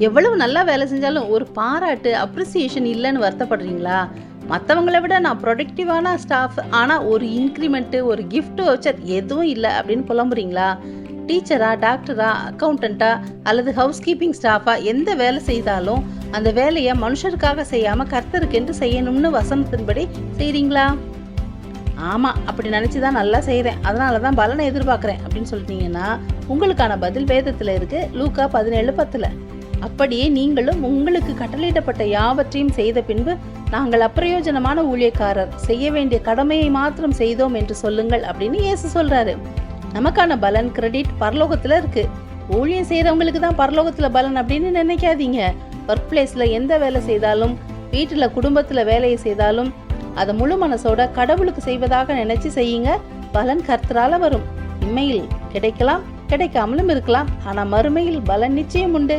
எவ்வளவு நல்லா வேலை செஞ்சாலும் ஒரு பாராட்டு அப்ரிசியேஷன் இல்லைன்னு வருத்தப்படுறீங்களா? மற்றவங்களை விட நான் ப்ரொடக்டிவான ஸ்டாஃப், ஆனால் ஒரு இன்க்ரிமெண்ட்டு, ஒரு கிஃப்ட் வவுச்சர் எதுவும் இல்லை அப்படின்னு புலம்புறீங்களா? டீச்சரா, டாக்டரா, அக்கௌண்டண்ட்டா அல்லது ஹவுஸ் கீப்பிங் ஸ்டாஃபா எந்த வேலை செய்தாலும் அந்த வேலையை மனுஷருக்காக செய்யாமல் கர்த்தருக்கென்று செய்யணும்னு வசனத்தின்படி செய்கிறீங்களா? ஆமாம், அப்படி நினச்சி தான் நல்லா செய்கிறேன், அதனால தான் பலனை எதிர்பார்க்குறேன் அப்படின்னு சொல்லிட்டீங்கன்னா உங்களுக்கான பதில் வேதத்தில் இருக்குது. லூக்கா 17:10. அப்படியே நீங்களும் உங்களுக்கு கட்டளையிடப்பட்ட யாவற்றையும் செய்த பின்பு நாங்கள் அப்பிரயோஜனமான ஊழியக்காரர், செய்ய வேண்டிய கடமையை மாத்திரம் செய்தோம் என்று சொல்லுங்கள் அப்படின்னு இயேசு சொல்றாரு. நமக்கான பலன், கிரெடிட் பரலோகத்துல இருக்கு. ஊழியம் செய்யறவங்களுக்கு தான் பரலோகத்துல பலன் அப்படின்னு நினைக்காதீங்க. ஒர்க் பிளேஸ்ல எந்த வேலை செய்தாலும், வீட்டுல குடும்பத்துல வேலையை செய்தாலும் அதை முழு மனசோட கடவுளுக்கு செய்வதாக நினைச்சு செய்யுங்க. பலன் கர்த்தரால வரும். இம்மையில் கிடைக்கலாம், கிடைக்காமலும் இருக்கலாம், ஆனா மறுமையில் பலன் நிச்சயம் உண்டு.